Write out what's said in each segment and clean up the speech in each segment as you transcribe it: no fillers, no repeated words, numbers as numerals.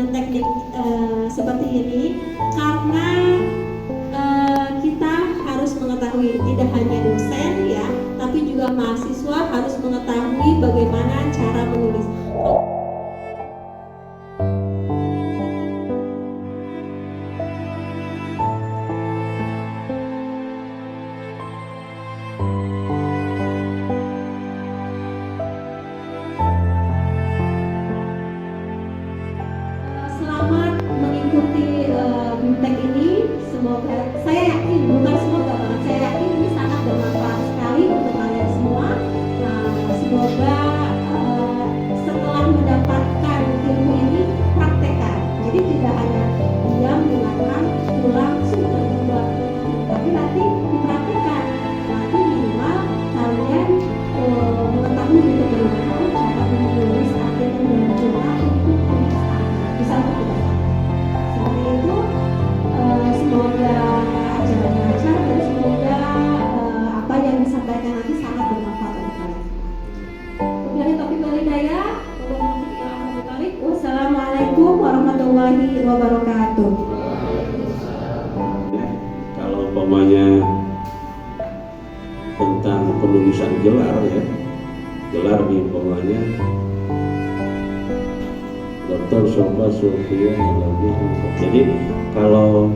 dengan teknik seperti ini karena kita harus mengetahui tidak hanya dosen ya, tapi juga mahasiswa harus mengetahui bagaimana cara menulis. Selamat mengikuti BIMTEK ini. Semoga, saya yakin, bukan semoga banget, saya yakin ini sangat bermanfaat sekali untuk kalian semua. Semoga setelah mendapatkan ilmu ini praktekkan. Jadi tidak hanya diam, dengarkan, pulang, sudah berubah, tapi nanti dipraktekkan. Nanti minimal kalian mengetahui itu bagaimana cara menulis artikel dan jurnal itu bisa berubah. Seperti itu, semoga acaranya lancar dan semoga apa yang disampaikan nanti sangat bermanfaat untuk kalian. Wabillahi taufiq wal hidayah. Wassalamualaikum warahmatullahi wabarakatuh. Kalau umpamanya tentang penulisan gelar ya, gelar di umpamanya Dr. Sofa Sofia Alawi. Jadi kalau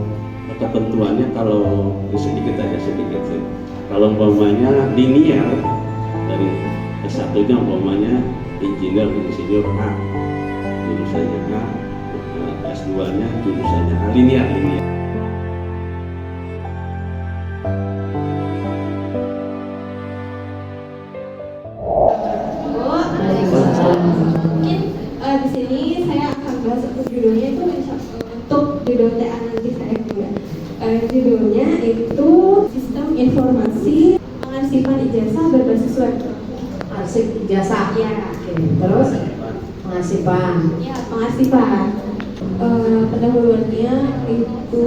ketentuannya kalau sedikit aja sedikit sih. Kalau umpamanya linear dari S1-nya umpamanya insinyur A, jurusannya A, S2-nya jurusannya A, linear. Mungkin di sini saya akan bahas untuk judulnya itu untuk judul TA nanti saya juga. Judulnya itu Sistem Informasi Pengarsipan Ijazah Berbasis Web. Arsip ijazah. Ya. Terus pengarsipan. Ya, pengarsipan. Pendahuluannya itu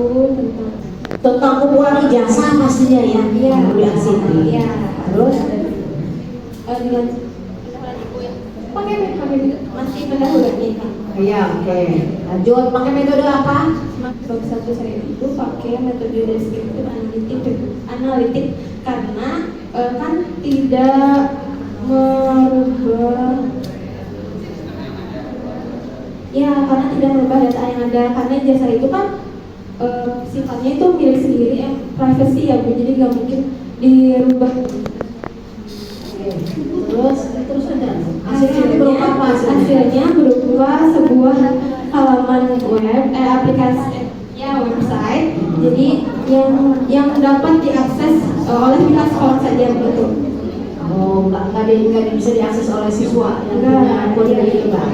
Tentang kumpulan ijazah pastinya ya. Iya. Diarsip. Iya. Terus pakai masih pendahuluannya kan. iya, oke. Lanjut, pakai metode apa? Bab 1 saya itu pakai metode deskriptif analitik karena kan tidak merubah karena tidak merubah data yang ada, karena ijazah itu kan sifatnya itu milik sendiri, privacy ya Bu, jadi nggak mungkin dirubah. Terus ada hasilnya berupa apa? Hasilnya berupa sebuah halaman web, aplikasi website. Jadi yang dapat diakses oleh pihak sekolah saja begitu. Oh, nggak bisa diakses oleh siswa yang Enggak, punya akun itu enggak?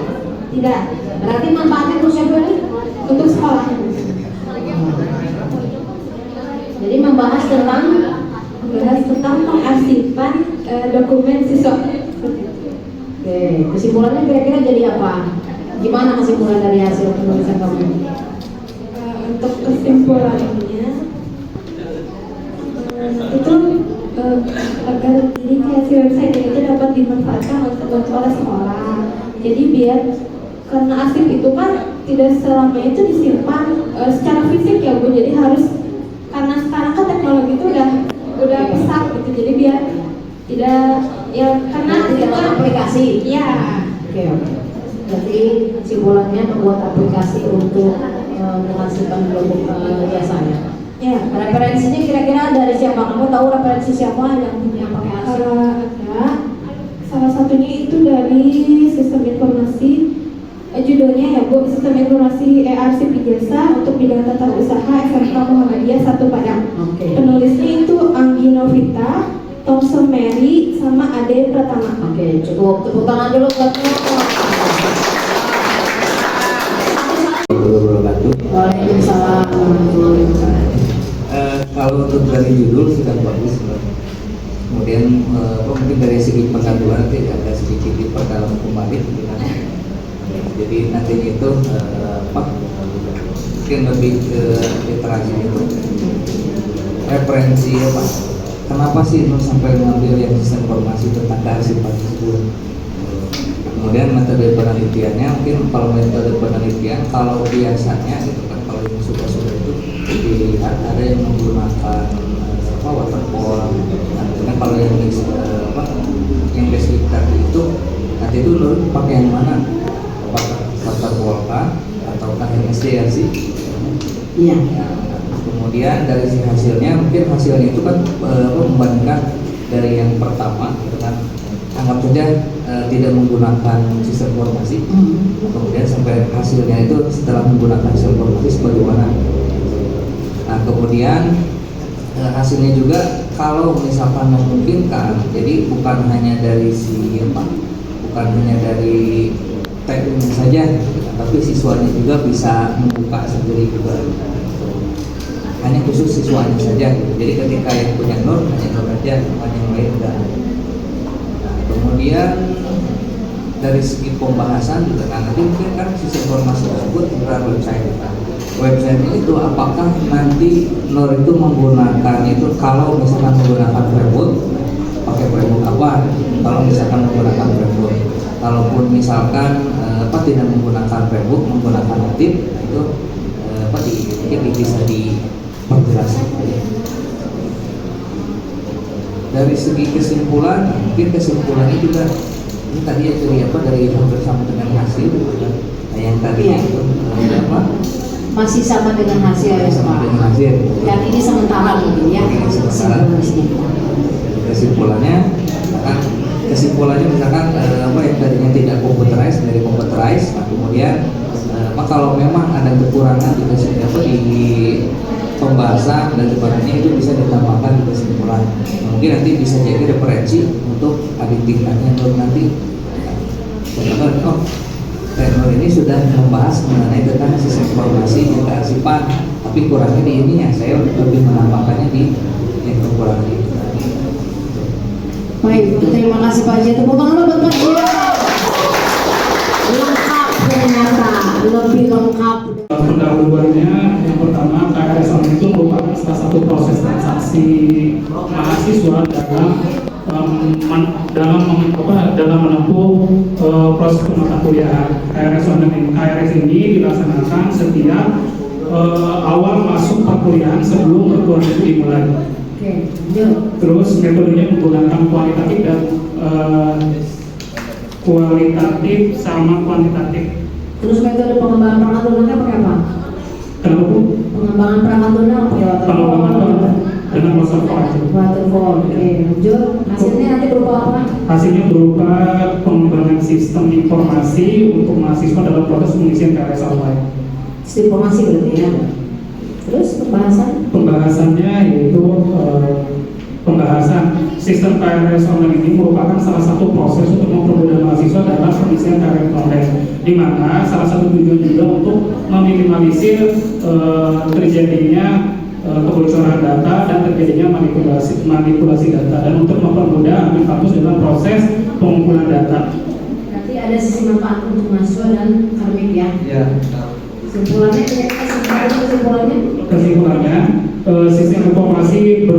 Tidak. Berarti manfaatnya untuk siapa nih? Untuk sekolah. Jadi membahas tentang pengarsipan dokumen siswa. Oke, kesimpulannya kira-kira jadi apa? Gimana kesimpulan dari hasil penulisan kamu? Untuk kesimpulannya itu agar jadi kreasi website itu dapat dimanfaatkan oleh sekolah. Jadi biar karena arsip itu kan tidak selamanya itu disimpan secara fisik ya Bu. Jadi harus, karena sekarang kan teknologi itu udah pesat gitu. Jadi biar tidak karena tidak ada aplikasi. Ya. Oke. Jadi kesimpulannya membuat aplikasi untuk menghasilkan jasa ya. Ya. Referensinya kira-kira dari siapa? Kamu tahu referensi siapa yang punya pakai arsip? Ada salah satunya itu dari sistem informasi, judulnya ya Bu, Sistem Informasi Arsip Ijazah untuk bidang tata usaha SMK Muhammadiyah 1 Padang. Oke. Penulisnya itu Anggi Novita, Thompson Mary, sama Ade Pratama. Oke, cukup. Tepuk tangan dulu buat Waalaikumsalam. Kalau untuk dari judul sudah bagus, kemudian mungkin dari segi pengetahuan nanti ada sedikit diperdalam kembali. Jadi nantinya itu mungkin lebih ke literasi itu referensi apa? Kenapa sih lo sampai mengambil yang sistem informasi tentang kearsipan tersebut? Kemudian metode penelitiannya, mungkin kalau metode penelitian kalau biasanya gitu kan, kalau yang sudah itu dilihat ada yang menggunakan waterfall. Nah, kalau yang yang basic tadi itu nanti itu lo pakai yang mana? Apakah waterfall kah ataukah yang SDLC? Iya. Ya, kemudian dari si hasilnya, mungkin hasilnya itu kan membandingkan dari yang pertama gitu kan, anggap saja tidak menggunakan sistem informasi, kemudian sampai hasilnya itu setelah menggunakan sistem informasi bagaimana. Nah kemudian hasilnya juga kalau misalkan memungkinkan, jadi bukan hanya dari bukan hanya dari teknik saja, tapi siswanya juga bisa membuka sendiri juga. Hanya khusus siswanya saja. Jadi ketika yang punya Nur hanya Nur aja, bukan yang lain enggak. Nah, kemudian dari segi pembahasan juga nanti mungkin kan sisi informasi tersebut melalui website. Websitenya itu apakah nanti Nur itu menggunakan itu, kalau misalkan menggunakan framework, pakai framework apa? Kalau misalkan menggunakan framework, kalaupun misalkan tidak menggunakan framework, menggunakan native itu mungkin bisa diperjelaskan. Dari segi kesimpulan, mungkin kesimpulannya juga ini tadi ya dari hampir sama dengan hasil. Nah yang tadi itu masih sama dengan hasil ya, sama dengan hasil. Dan ini sementara mungkin ya. Kesimpulannya misalkan yang tadinya tidak computerized dari computerized. Nah kemudian kalau memang ada kekurangan di pembahasan dan sebagainya, itu bisa ditambahkan di kesimpulan. Mungkin nanti bisa jadi referensi untuk adik tingkatnya nanti. Nur ini sudah membahas mengenai tentang sistem informasi dan kearsipan, tapi kurangnya di ininya, saya lebih menambahkannya di yang kekurangan itu. Baik, terima kasih Pak Jia. Tepuk tangan buat Pak Jia. Lengkap ternyata, lebih lengkap. Pendahuluannya yang pertama, KRS Online itu merupakan salah satu proses transaksi mahasiswa dalam menempuh proses mata kuliahan. KRS ini dilaksanakan setiap awal masuk perkuliahan sebelum perkuliahan itu dimulai. Terus metodenya menggunakan kualitatif dan kualitatif sama kuantitatif. Terus metode pengembangan perangkat lunaknya pakai apa? Kenapa Bu? Pengembangan perangkat lunak pakai waterfall. Dengan waterfall. Waterfall. Oke, lanjut. Hasilnya nanti berupa apa? Hasilnya berupa pengembangan sistem informasi untuk mahasiswa dalam proses pengisian KRS online. Sistem informasi berarti ya. Terus pembahasannya yaitu pembahasan sistem KRS online ini merupakan salah satu proses untuk mempermudah mahasiswa dalam pengisian KRS online, di mana salah satu tujuan juga untuk meminimalisir terjadinya kebocoran data dan terjadinya manipulasi data, dan untuk mempermudah admin kampus dalam proses pengumpulan data. Berarti ada sisi manfaat untuk mahasiswa dan akademik ya? Ya. Kesimpulannya, sistem informasi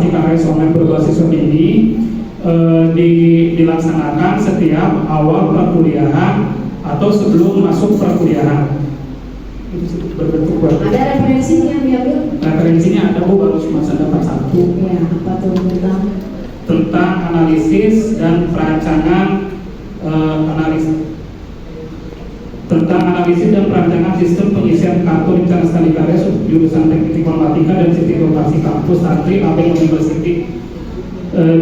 KRS online berbasis web ini dilaksanakan setiap awal perkuliahan atau sebelum masuk perkuliahan. Berbentuk web. Ada referensinya yang diambil? Referensinya ada Bu, baru cuma saya dapat satu. Ya, apa tuh tentang analisis dan perancangan sistem pengisian kartu rencana studi KRS jurusan Teknik Informatika dan Sistem Informasi Kampus Santri Abeng University,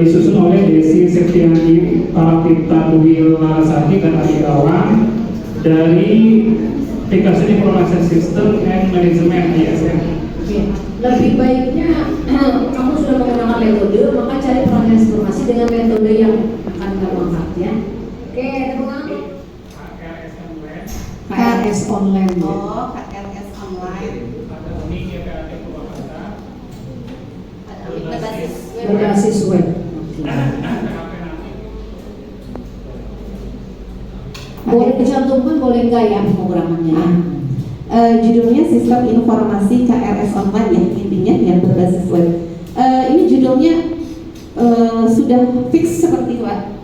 disusun oleh Desi Septiani, Parapita Dwi Larasati dan Adirawan dari Aplikasi Informasi System and Management ISM. Lebih baiknya kamu sudah menggunakan metode, maka cari proses informasi dengan metode yang akan kamu angkat ya. Oke, tepuk tangan. KRS online. Oh, KRS online. Berbasis web. Boleh dicantumkan, boleh enggak ya pemrogramannya? Judulnya Sistem Informasi KRS Online ya, intinya yang berbasis web. Ini judulnya sudah fix seperti itu, Pak?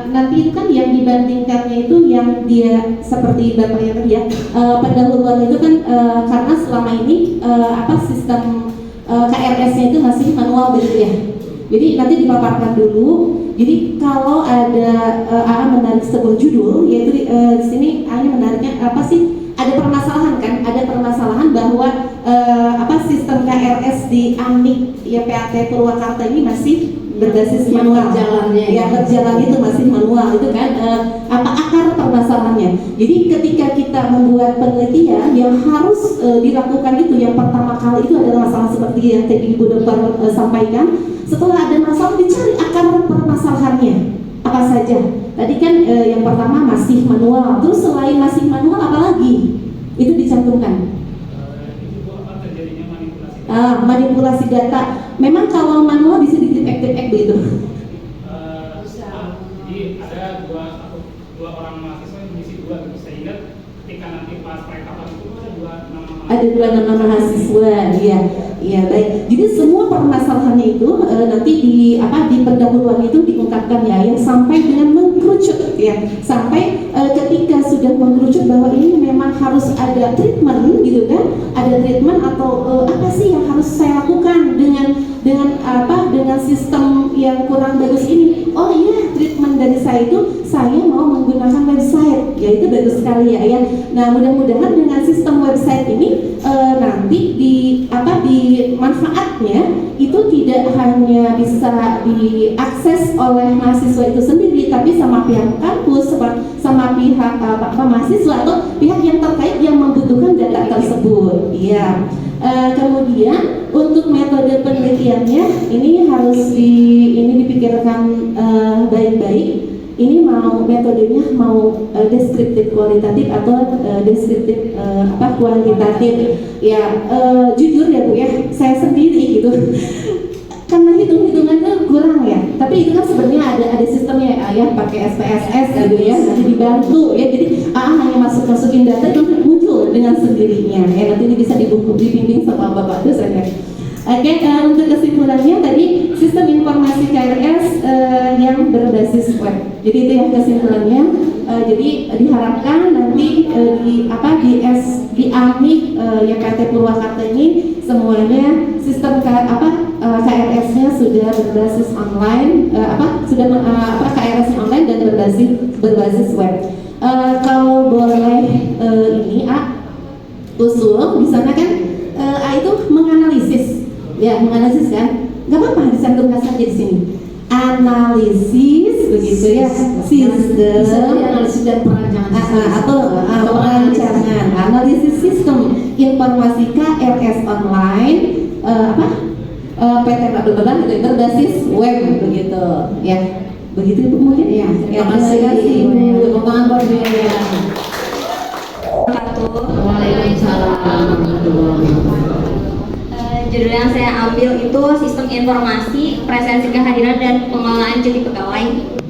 nanti itu kan yang dibandingkannya itu yang dia seperti bapaknya tadi ya, pendahuluan itu kan karena selama ini sistem KRS-nya itu masih manual gitu ya. Jadi nanti dipaparkan dulu. Jadi kalau ada menarik sebuah judul, yaitu di sini menariknya apa sih? Ada permasalahan kan? Ada permasalahan bahwa sistem KRS di AMIK ya PAT Purwakarta ini masih berbasis manual. Berjalan itu masih manual itu kan apa akar permasalahannya. Jadi ketika kita membuat penelitian yang harus dilakukan itu yang pertama kali itu adalah masalah seperti yang tadi Ibu Dokter sampaikan. Setelah ada masalah dicari akar permasalahannya apa saja. Tadi kan yang pertama masih manual. Terus selain masih manual apa lagi? Itu dicantumkan. Manipulasi data. Memang kalau manual bisa di-active begitu. Jadi ada dua orang mahasiswa yang mengisi dua, sehingga ketika nanti pas perekapan itu ada dua nama mahasiswa, iya baik. Jadi semua permasalahannya itu nanti di pendahuluan itu diungkapkan ya, yang sampai dengan mengkerucut ya, sampai ketika sudah mengkerucut bahwa ini memang harus ada treatment gitu kan, ada treatment atau apa sih yang harus saya lakukan dengan sistem yang kurang bagus ini. Oh iya, treatment dari saya itu saya mau menggunakan website, ya itu bagus sekali ya. Nah mudah-mudahan dengan sistem website ini nanti di manfaatnya itu tidak hanya bisa diakses oleh mahasiswa itu sendiri, tapi sama pihak kampus, sama pihak mahasiswa atau pihak yang terkait yang membutuhkan data tersebut. Iya. Kemudian untuk metode penelitiannya ini harus dipikirkan baik-baik. Ini metodenya mau deskriptif kualitatif atau deskriptif kuantitatif. Ya jujur ya Bu ya, saya sendiri gitu. Karena hitung-hitungannya kurang ya. Tapi itu kan sebenarnya ada sistemnya ya pakai SPSS gitu ya, nanti dibantu ya. Jadi hanya masukin data itu muncul dengan sendirinya. Ya nanti ini bisa dibimbing sama Bapak dosen ya. Oke, untuk kesimpulannya tadi sistem informasi KRS yang berbasis web. Jadi itu yang kesimpulannya. Jadi diharapkan nanti di AMIK PT Purwakarta ini semuanya sistem KRS-nya sudah berbasis online, KRS online dan berbasis web. Kalau boleh usul di sana kan itu menganalisis. Ya, menganalisis kan? Gak apa-apa dicantumkan saja di sini. Analisis begitu ya, sistem analisis dan perancangan atau perancangan, analisis sistem informasi KRS online PT berbasis web begitu ya. Begitu Ibu mungkin ya. Terima kasih Ibu. Waalaikumsalam. Judul yang saya ambil itu Sistem Informasi, Presensi Kehadiran dan Pengelolaan Cuti Pegawai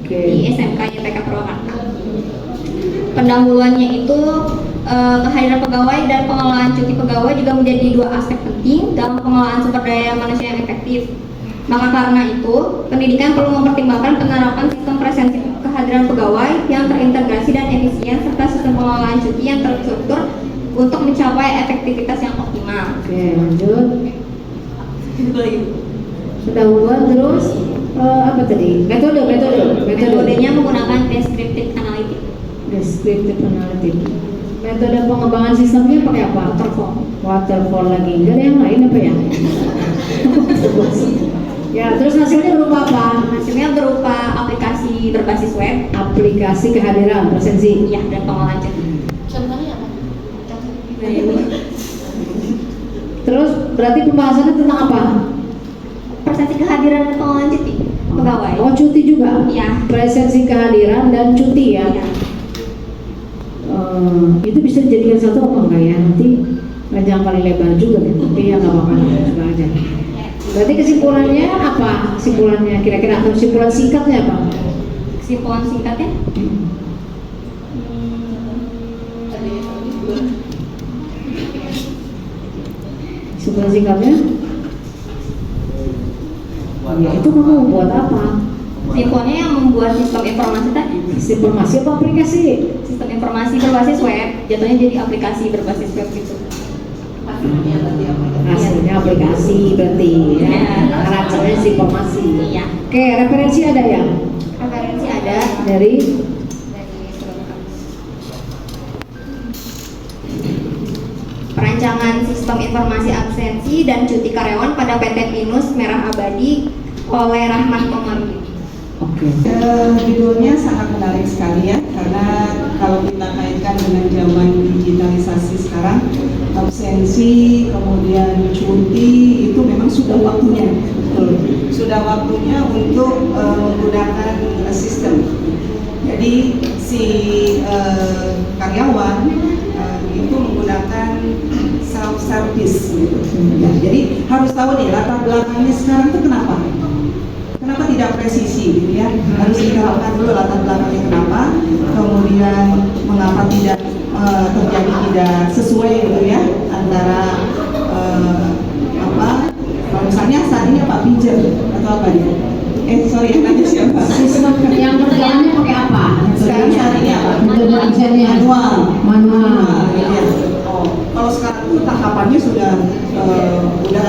di SMK YPK Purwakarta. Pendahuluannya itu kehadiran pegawai dan pengelolaan cuti pegawai juga menjadi dua aspek penting dalam pengelolaan sumber daya manusia yang efektif. Maka karena itu, pendidikan perlu mempertimbangkan penerapan sistem presensi kehadiran pegawai yang terintegrasi dan efisien serta sistem pengelolaan cuti yang terstruktur untuk mencapai efektivitas yang optimal. Oke, lanjut. Pendahuluan terus apa tadi? Metodenya menggunakan deskriptif analitik. Metode pengembangan sistemnya pakai apa? Waterfall lagi. Gak ada yang lain apa ya? Ya, terus hasilnya berupa apa? Hasilnya berupa aplikasi berbasis web, aplikasi kehadiran presensi, ya, dan pengelolaan cuti. Contohnya apa? Terus berarti pembahasannya tentang apa? Presensi kehadiran dan pengelolaan cuti pegawai. Oh, cuti juga? Ya. Presensi kehadiran dan cuti ya? Ya. Itu bisa dijadikan satu apa enggak ya? Nanti panjang kali lebar juga nih, tapi ya nggak apa-apa, coba aja. Berarti kesimpulannya apa? Kesimpulannya kira-kira atau kesimpulan singkatnya apa? Kesimpulan singkatnya? Kesimpulan singkatnya? Ya itu kamu buat apa? Infonya yang membuat sistem informasi tadi. Sistem informasi apa aplikasi? Sistem informasi berbasis web, jatuhnya jadi aplikasi berbasis web gitu. Hasilnya aplikasi berarti ya. Iya. Karakternya informasi. Iya. Oke, referensi ada ya? Referensi ada Dari Perancangan Sistem Informasi Absensi dan Cuti Karyawan pada PT Pinus Merah Abadi oleh Rahmat Komarudin. Oke. Judulnya sangat menarik sekali ya, karena kalau kita kaitkan dengan zaman digitalisasi sekarang, absensi kemudian cuti itu memang sudah waktunya, betul. Sudah waktunya untuk menggunakan sistem. Jadi si karyawan itu menggunakan self service gitu. Ya, jadi harus tahu nih latar belakangnya sekarang itu kenapa tidak presisi gitu ya. Harus kita lakukan dulu latar belakangnya kenapa, kemudian mengapa tidak terjadi tidak sesuai gitu ya antara kalau misalnya saat ini Pak Pijer atau apa gitu. Sorry yang nanya siapa? Sistem yang berjalannya pakai apa? Sekarang saat ini apa? Manual. Gitu ya. Oh, kalau sekarang tuh tahapannya sudah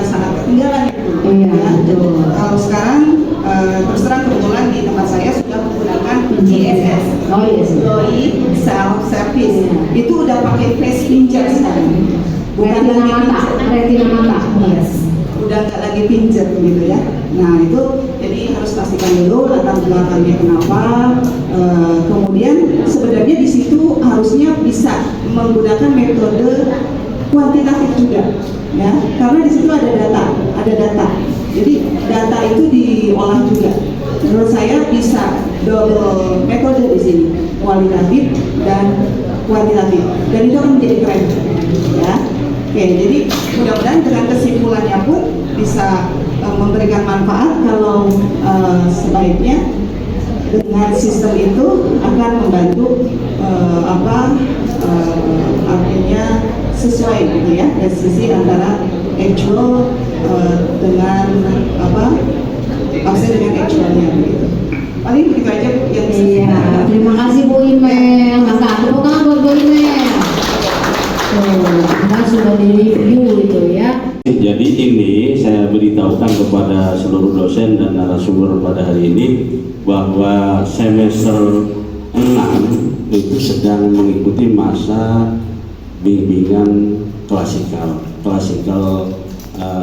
sangat ketinggalan itu. Iya, Ya. betul. Kalau sekarang terus terang kebetulan di tempat saya sudah menggunakan GSS, Oh iya. Employee Self Service. Itu udah pakai face pincher sekarang. Bukan lagi Retina mata. Yes. Udah nggak lagi pincer gitu ya. Nah itu jadi harus pastikan dulu latar belakangnya kenapa. Kemudian sebenarnya di situ harusnya bisa menggunakan metode kuantitatif juga, ya. Karena di situ ada data. Jadi data itu diolah juga. Menurut saya bisa double metode di sini, kualitatif dan kuantitatif. Dan itu akan menjadi keren, ya. Oke, jadi mudah-mudahan dengan kesimpulannya pun bisa memberikan manfaat kalau sebaiknya dengan sistem itu akan membantu artinya sesuai gitu ya dari sisi antara actual dengan absen dengan actualnya begitu. Paling begitu aja yang bisa Iya, terima kasih Bu Imel. Maka tepuk tangan buat Bu Imel. Anda sudah di-review itu ya. Jadi ini saya beritahukan kepada seluruh dosen dan narasumber pada hari ini bahwa semester 6 itu sedang mengikuti masa bimbingan klasikal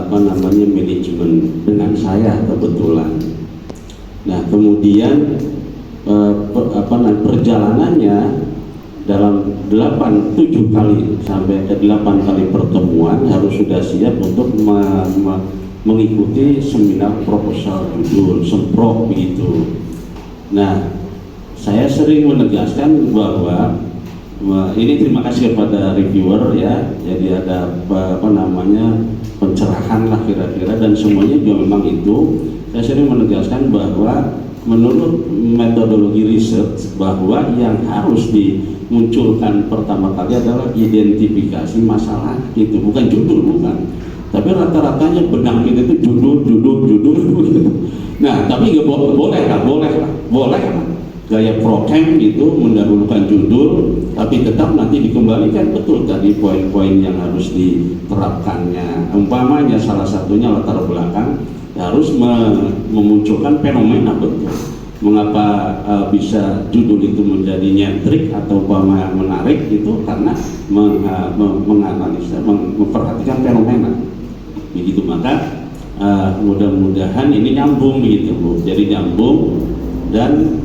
manajemen dengan saya kebetulan. Nah kemudian perjalanannya dalam 8 kali pertemuan harus sudah siap untuk mengikuti seminar proposal judul semprot begitu. Nah, saya sering menegaskan bahwa ini terima kasih kepada reviewer ya. Jadi ada pencerahan lah kira-kira dan semuanya juga memang itu. Saya sering menegaskan bahwa menurut metodologi riset bahwa yang harus dimunculkan pertama kali adalah identifikasi masalah itu, bukan judul, bukan. Tapi rata-ratanya benang kita itu judul gitu. Nah, tapi nggak boleh lah. Gaya prokem itu mendahulukan judul, tapi tetap nanti dikembalikan betul tadi poin-poin yang harus diterapkannya. Umpamanya salah satunya latar belakang harus memunculkan fenomena betul. Mengapa bisa judul itu menjadi nyentrik atau menarik itu karena menganalisa, memperhatikan fenomena. Begitu maka mudah-mudahan ini nyambung begitu Bu. Jadi nyambung dan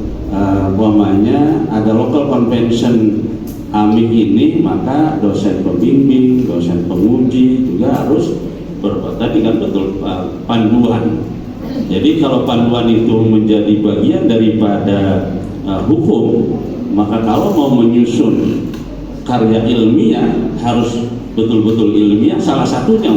umpamanya ada local convention AMIK ini, maka dosen pembimbing, dosen penguji juga harus tadi kan betul panduan. Jadi kalau panduan itu menjadi bagian daripada hukum, maka kalau mau menyusun karya ilmiah harus betul-betul ilmiah. Salah satunya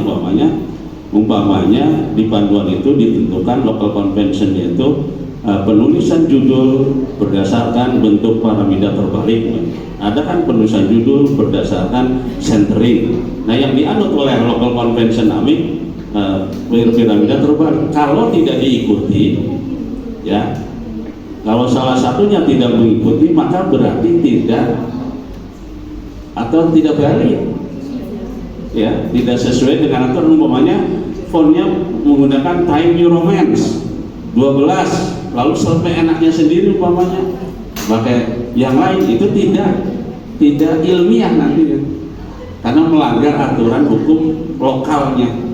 umpamanya di panduan itu ditentukan local convention, yaitu penulisan judul berdasarkan bentuk piramida terbalik. Ada kan penulisan judul berdasarkan centering. Nah yang dianut oleh local convention AMIK piramida terbalik. Kalau tidak diikuti, ya Kalau salah satunya tidak mengikuti, maka berarti tidak atau tidak valid, ya, tidak sesuai dengan aturan. Umpamanya fontnya menggunakan Time New Romance 12, lalu sampai enaknya sendiri umpamanya, pakai yang lain, itu tidak ilmiah nantinya, karena melanggar aturan hukum lokalnya.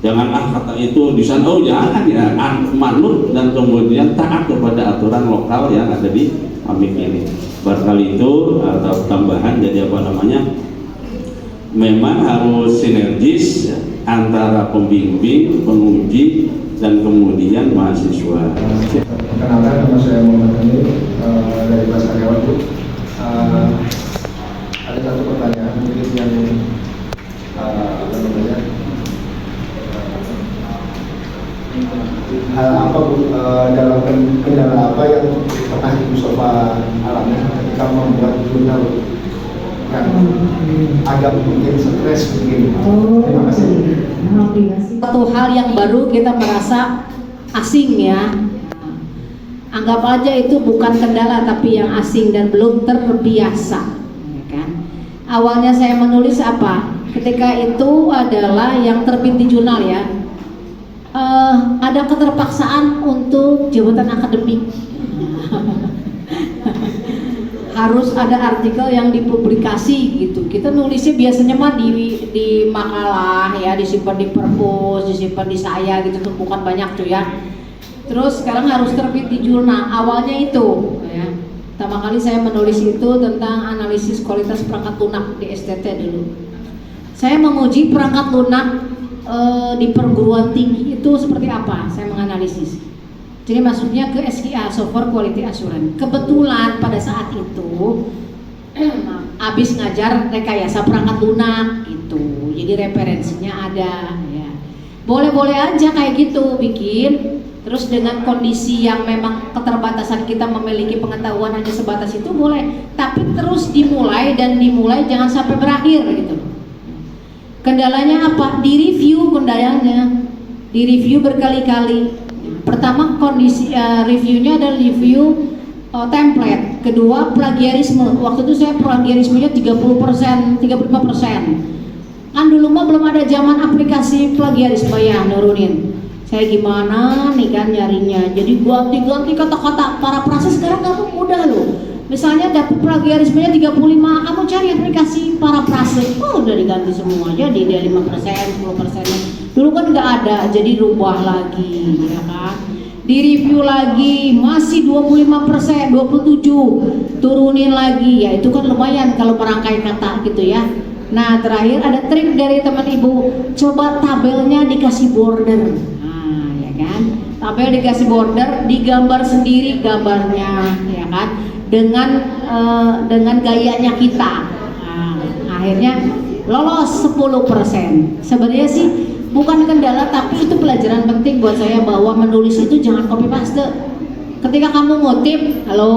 Jangan kata itu di sana, oh jangan ya, manut dan kemudian taat kepada aturan lokal yang ada di AMIK ini. Barangkali itu atau tambahan, jadi apa namanya, memang harus sinergis ya, antara pembimbing, penguji, dan kemudian mahasiswa. Kenalkan, nama saya Muhammad Hani dari Mas Karyawan Bu. Ada satu pertanyaan mungkin yang apa namanya, hal apa Bu, dalam kendala apa yang pernah Ibu Sofa alami ketika membuat jurnal yang agak mungkin stres begini? Terima kasih. Satu hal yang baru kita merasa asing ya. Anggap aja itu bukan kendala tapi yang asing dan belum terbiasa, ya kan? Awalnya saya menulis apa? Ketika itu adalah yang terbit di jurnal ya. Ada keterpaksaan untuk jabatan akademik. Harus ada artikel yang dipublikasi gitu. Kita nulisnya biasanya mah di makalah ya, disimpan di perpus, disimpan di saya gitu, tumpukan banyak tuh ya. Terus sekarang harus terbit di jurnal. Awalnya itu ya. Pertama kali saya menulis itu tentang analisis kualitas perangkat lunak di STT dulu. Saya menguji perangkat lunak di perguruan tinggi itu seperti apa, saya menganalisis. Jadi maksudnya ke SQA, Software Quality Assurance. Kebetulan pada saat itu habis ngajar rekayasa perangkat lunak gitu, jadi referensinya ada ya. Boleh-boleh aja kayak gitu bikin. Terus dengan kondisi yang memang keterbatasan kita memiliki pengetahuan hanya sebatas itu boleh, tapi terus dimulai dan dimulai jangan sampai berakhir gitu. Kendalanya apa? Di review kendalanya, di review berkali-kali. Pertama kondisi reviewnya adalah review template. Kedua plagiarisme. Waktu itu saya plagiarismenya 30%, 35%. Kan dulu mah belum ada zaman aplikasi plagiarisme ya nurunin. Saya gimana nih kan nyarinya. Jadi ganti-ganti kata-kata. Para proses sekarang kamu mudah loh. Misalnya dapat plagiarismenya 35, kamu cari aplikasi para prase, udah diganti semua, jadi dia 5%, 10%. Dulu kan nggak ada, jadi rubah lagi, ya kan? Di review lagi, masih 25%, 27, turunin lagi, ya itu kan lumayan kalau merangkai kata gitu ya. Nah terakhir ada trik dari teman ibu, coba tabelnya dikasih border, nah ya kan? Tabel dikasih border, digambar sendiri gambarnya, ya kan? Dengan gayanya kita. Nah, akhirnya lolos 10%. Sebenarnya sih bukan kendala, tapi itu pelajaran penting buat saya bahwa menulis itu jangan copy paste. Ketika kamu ngutip, halo,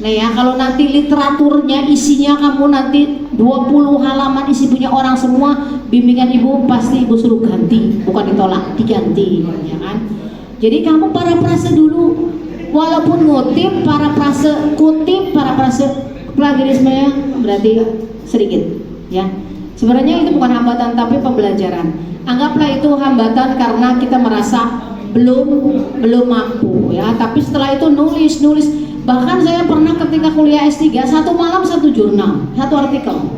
nah ya kalau nanti literaturnya isinya kamu nanti 20 halaman isi punya orang semua, bimbingan ibu pasti ibu suruh ganti, bukan ditolak, diganti, ya kan? Jadi kamu parafrase dulu. Walaupun ngutip parafrase, kutip parafrase, plagiarismenya berarti sedikit ya. Sebenarnya itu bukan hambatan tapi pembelajaran. Anggaplah itu hambatan karena kita merasa belum mampu ya. Tapi setelah itu nulis. Bahkan saya pernah ketika kuliah S3 satu malam satu jurnal, satu artikel.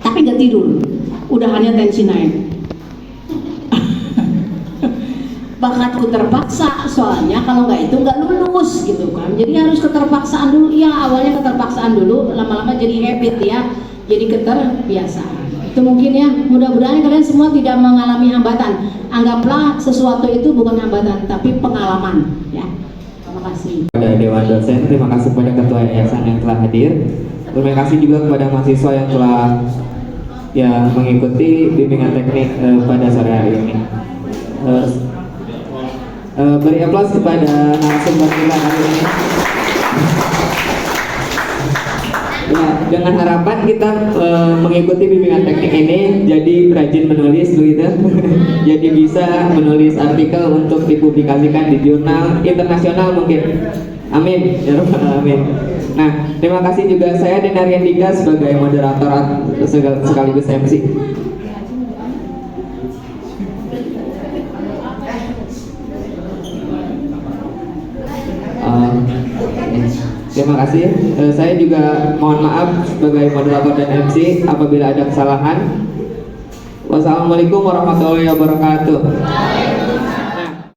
Tapi gak tidur. Udahannya tensi naik. Bakatku terpaksa, soalnya kalau nggak itu nggak lulus gitu kan. Jadi harus keterpaksaan dulu ya, awalnya keterpaksaan dulu, lama-lama jadi habit ya, jadi keterbiasaan. Itu mungkin ya, mudah-mudahan kalian semua tidak mengalami hambatan. Anggaplah sesuatu itu bukan hambatan tapi pengalaman ya. Terima kasih kepada Dewan Dosen, terima kasih kepada Ketua Yayasan yang telah hadir. Terima kasih juga kepada mahasiswa yang telah ya mengikuti bimbingan teknik pada sore hari ini. Beri aplaus kepada narasumber kita hari ini. Ya, dengan harapan kita mengikuti bimbingan teknik ini jadi rajin menulis begitu. Jadi bisa menulis artikel untuk dipublikasikan di jurnal internasional mungkin. Amin. Ya Rabbal Alamin. Nah, terima kasih juga saya Denarian Dika sebagai moderator sekaligus MC. Terima kasih. Saya juga mohon maaf sebagai moderator dan MC apabila ada kesalahan. Wassalamualaikum warahmatullahi wabarakatuh.